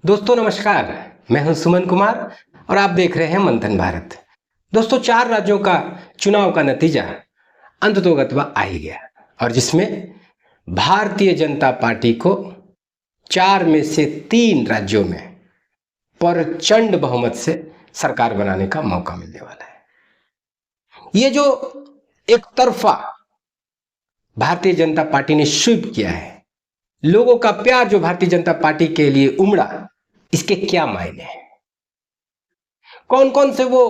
दोस्तों नमस्कार। मैं हूं सुमन कुमार और आप देख रहे हैं मंथन भारत। दोस्तों 4 राज्यों का चुनाव का नतीजा अंततोगत्वा आ ही गया और जिसमें भारतीय जनता पार्टी को 4 में से 3 राज्यों में प्रचंड बहुमत से सरकार बनाने का मौका मिलने वाला है। ये जो एक तरफा भारतीय जनता पार्टी ने स्वीप किया है, लोगों का प्यार जो भारतीय जनता पार्टी के लिए उमड़ा, इसके क्या मायने हैं? कौन कौन से वो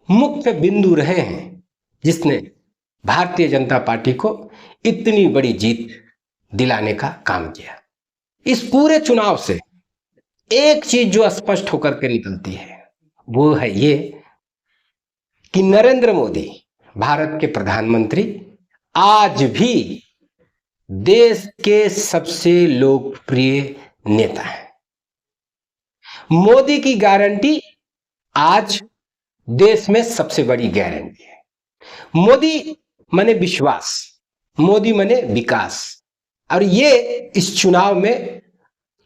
मुख्य बिंदु रहे हैं जिसने भारतीय जनता पार्टी को इतनी बड़ी जीत दिलाने का काम किया? इस पूरे चुनाव से एक चीज जो स्पष्ट होकर के निकलती है वो है ये कि नरेंद्र मोदी भारत के प्रधानमंत्री आज भी देश के सबसे लोकप्रिय नेता हैं। मोदी की गारंटी आज देश में सबसे बड़ी गारंटी है। मोदी माने विश्वास, मोदी माने विकास, और ये इस चुनाव में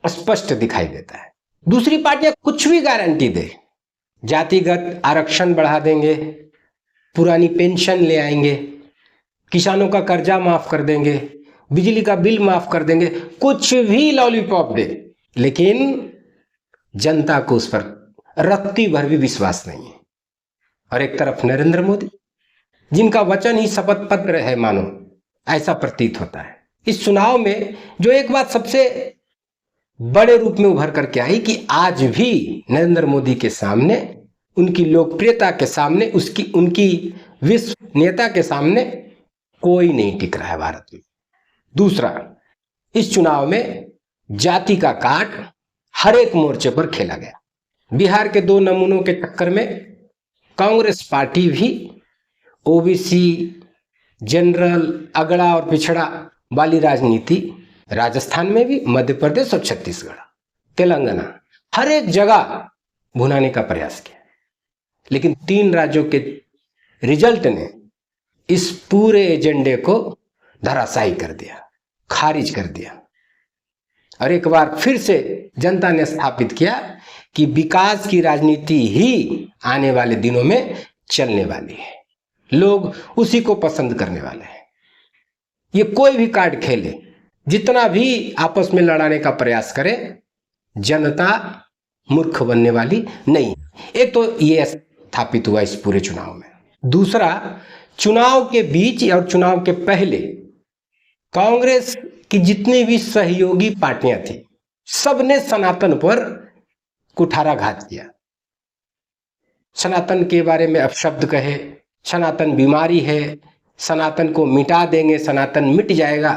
स्पष्ट दिखाई देता है। दूसरी पार्टियां कुछ भी गारंटी दे, जातिगत आरक्षण बढ़ा देंगे, पुरानी पेंशन ले आएंगे, किसानों का कर्जा माफ कर देंगे, बिजली का बिल माफ कर देंगे, कुछ भी लॉलीपॉप दे, लेकिन जनता को उस पर रत्ती भर भी विश्वास नहीं है। और एक तरफ नरेंद्र मोदी, जिनका वचन ही शपथ पत्र है मानो, ऐसा प्रतीत होता है। इस चुनाव में जो एक बात सबसे बड़े रूप में उभर करके आई कि आज भी नरेंद्र मोदी के सामने, उनकी लोकप्रियता के सामने, उनकी विश्वसनीयता के सामने कोई नहीं टिक रहा है भारत में। दूसरा, इस चुनाव में जाति का कार्ड हर एक मोर्चे पर खेला गया। बिहार के 2 नमूनों के टक्कर में कांग्रेस पार्टी भी ओबीसी, जनरल, अगड़ा और पिछड़ा वाली राजनीति राजस्थान में भी, मध्य प्रदेश और छत्तीसगढ़, तेलंगाना, हर एक जगह भुनाने का प्रयास किया। लेकिन 3 राज्यों के रिजल्ट ने इस पूरे एजेंडे को धराशायी कर दिया, खारिज कर दिया। और एक बार फिर से जनता ने स्थापित किया कि विकास की राजनीति ही आने वाले दिनों में चलने वाली है, लोग उसी को पसंद करने वाले हैं। ये कोई भी कार्ड खेले, जितना भी आपस में लड़ाने का प्रयास करे, जनता मूर्ख बनने वाली नहीं। एक तो ये स्थापित हुआ इस पूरे चुनाव में। दूसरा, चुनाव के बीच और चुनाव के पहले कांग्रेस की जितनी भी सहयोगी पार्टियां थी, सबने सनातन पर कुठाराघात किया। सनातन के बारे में अपशब्द कहे, सनातन बीमारी है, सनातन को मिटा देंगे, सनातन मिट जाएगा,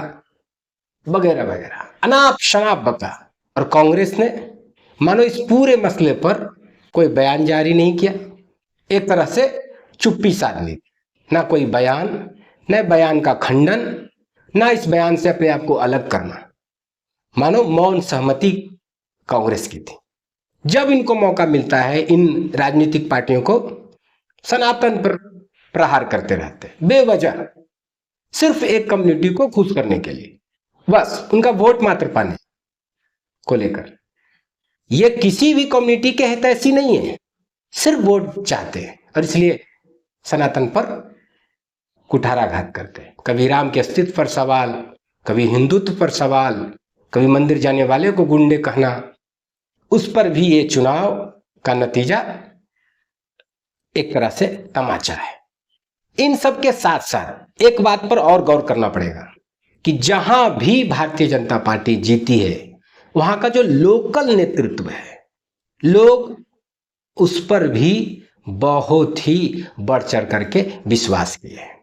वगैरह वगैरह अनाप शनाप बका। और कांग्रेस ने मानो इस पूरे मसले पर कोई बयान जारी नहीं किया, एक तरह से चुप्पी साध ली। ना कोई बयान, न बयान का खंडन, ना इस बयान से अपने आप को अलग करना, मानो मौन सहमति कांग्रेस की थी। जब इनको मौका मिलता है, इन राजनीतिक पार्टियों को सनातन पर प्रहार करते रहते बेवजह, सिर्फ एक कम्युनिटी को खुश करने के लिए, बस उनका वोट मात्र पाने को लेकर। ये किसी भी कम्युनिटी के हितैषी नहीं है, सिर्फ वोट चाहते हैं और इसलिए सनातन पर कुठाराघात करते हैं। कभी राम के अस्तित्व पर सवाल, कभी हिंदुत्व पर सवाल, कभी मंदिर जाने वाले को गुंडे कहना। उस पर भी ये चुनाव का नतीजा एक तरह से तमाचा है। इन सब के साथ साथ एक बात पर और गौर करना पड़ेगा कि जहां भी भारतीय जनता पार्टी जीती है, वहां का जो लोकल नेतृत्व है, लोग उस पर भी बहुत ही बढ़ चढ़ करके विश्वास किए हैं।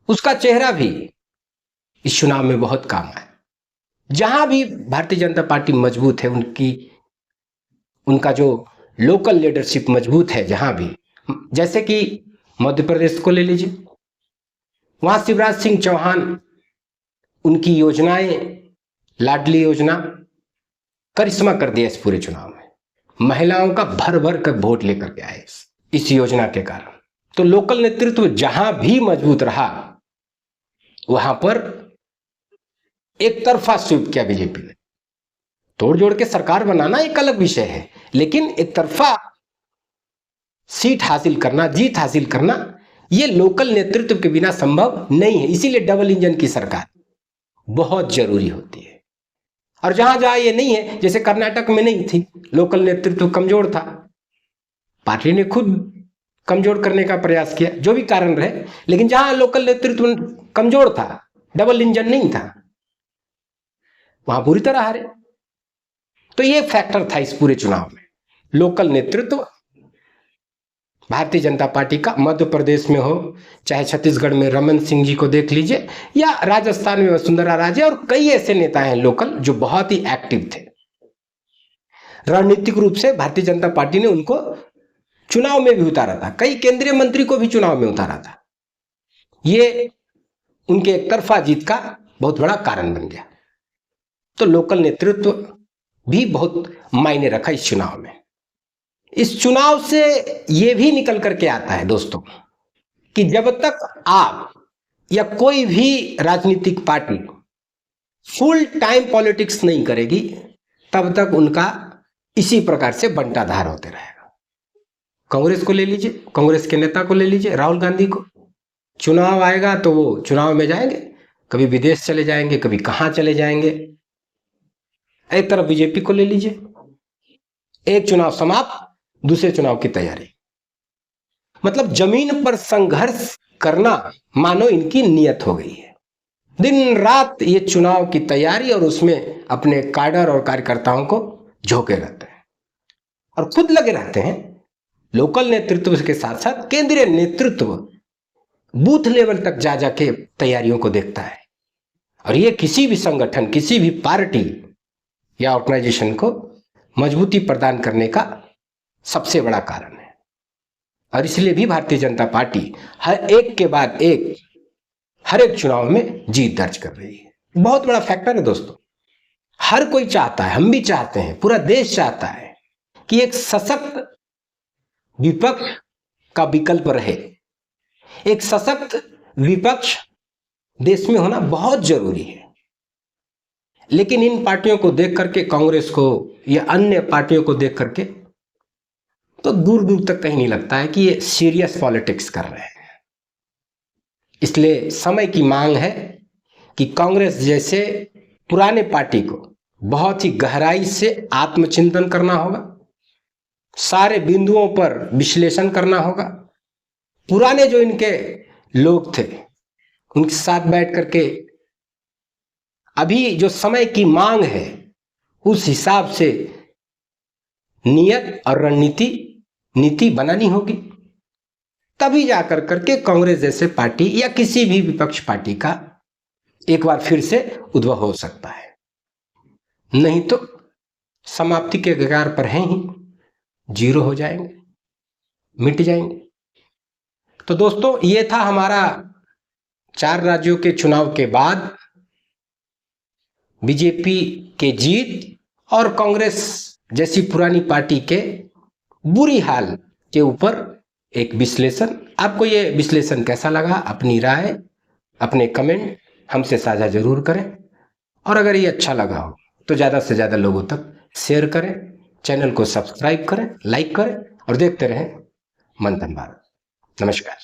उसका चेहरा भी इस चुनाव में बहुत काम आया। जहां भी भारतीय जनता पार्टी मजबूत है, उनका जो लोकल लीडरशिप मजबूत है, जहां भी, जैसे कि मध्य प्रदेश को ले लीजिए, वहां शिवराज सिंह चौहान, उनकी योजनाएं, लाडली योजना, करिश्मा कर दिया इस पूरे चुनाव में। महिलाओं का भर भर कर वोट लेकर के आए इस योजना के कारण। तो लोकल नेतृत्व जहां भी मजबूत रहा, वहां पर एक तरफा स्वीप किया बीजेपी ने। तोड़ जोड़ के सरकार बनाना एक अलग विषय है, लेकिन एक तरफा सीट हासिल करना, जीत हासिल करना, ये लोकल नेतृत्व के बिना संभव नहीं है। इसीलिए डबल इंजन की सरकार बहुत जरूरी होती है। और जहां जहां ये नहीं है, जैसे कर्नाटक में नहीं थी, लोकल नेतृत्व कमजोर था, पार्टी ने खुद कमजोर करने का प्रयास किया, जो भी कारण रहे, लेकिन जहां लोकल नेतृत्व कमजोर था, डबल इंजन नहीं था, वहां बुरी तरह हारे। तो ये फैक्टर था इस पूरे चुनाव में, लोकल नेतृत्व। भारतीय जनता पार्टी का मध्य प्रदेश में हो, चाहे छत्तीसगढ़ में रमन सिंह जी को देख लीजिए, या राजस्थान में वसुंधरा राजे, और कई ऐसे नेता हैं लोकल जो बहुत ही एक्टिव थे। रणनीतिक रूप से भारतीय जनता पार्टी ने उनको चुनाव में भी उतारा था, कई केंद्रीय मंत्री को भी चुनाव में उतारा था। ये उनके एक तरफा जीत का बहुत बड़ा कारण बन गया। तो लोकल नेतृत्व भी बहुत मायने रखा इस चुनाव में। इस चुनाव से यह भी निकल करके आता है दोस्तों कि जब तक आप या कोई भी राजनीतिक पार्टी फुल टाइम पॉलिटिक्स नहीं करेगी, तब तक उनका इसी प्रकार से बंटाधार होते रहेगा। कांग्रेस को ले लीजिए, कांग्रेस के नेता को ले लीजिए, राहुल गांधी को, चुनाव आएगा तो वो चुनाव में जाएंगे, कभी विदेश चले जाएंगे, कभी कहां चले जाएंगे। एक तरफ बीजेपी को ले लीजिए, एक चुनाव समाप्त, दूसरे चुनाव की तैयारी। मतलब जमीन पर संघर्ष करना मानो इनकी नियत हो गई है। दिन रात ये चुनाव की तैयारी और उसमें अपने काडर और कार्यकर्ताओं को झोंके रहते हैं और खुद लगे रहते हैं। लोकल नेतृत्व के साथ साथ केंद्रीय नेतृत्व बूथ लेवल तक जा जाके तैयारियों को देखता है। और ये किसी भी संगठन, किसी भी पार्टी या ऑर्गेनाइजेशन को मजबूती प्रदान करने का सबसे बड़ा कारण है। और इसलिए भी भारतीय जनता पार्टी हर एक के बाद एक हर एक चुनाव में जीत दर्ज कर रही है। बहुत बड़ा फैक्टर है दोस्तों। हर कोई चाहता है, हम भी चाहते हैं, पूरा देश चाहता है कि एक सशक्त विपक्ष का विकल्प रहे। एक सशक्त विपक्ष देश में होना बहुत जरूरी है। लेकिन इन पार्टियों को देख करके, कांग्रेस को या अन्य पार्टियों को देख करके, तो दूर दूर तक कहीं नहीं लगता है कि ये सीरियस पॉलिटिक्स कर रहे हैं। इसलिए समय की मांग है कि कांग्रेस जैसे पुराने पार्टी को बहुत ही गहराई से आत्मचिंतन करना होगा, सारे बिंदुओं पर विश्लेषण करना होगा। पुराने जो इनके लोग थे उनके साथ बैठ करके अभी जो समय की मांग है उस हिसाब से नियत और नीति बनानी होगी। तभी जाकर करके कांग्रेस जैसे पार्टी या किसी भी विपक्ष पार्टी का एक बार फिर से उद्भव हो सकता है। नहीं तो समाप्ति के कगार पर हैं ही, जीरो हो जाएंगे, मिट जाएंगे। तो दोस्तों, ये था हमारा 4 राज्यों के चुनाव के बाद बीजेपी के जीत और कांग्रेस जैसी पुरानी पार्टी के बुरी हाल के ऊपर एक विश्लेषण। आपको ये विश्लेषण कैसा लगा? अपनी राय, अपने कमेंट हमसे साझा जरूर करें। और अगर ये अच्छा लगा हो तो ज़्यादा से ज़्यादा लोगों तक शेयर करें, चैनल को सब्सक्राइब करें, लाइक करें और देखते रहें मंथन भारत। नमस्कार।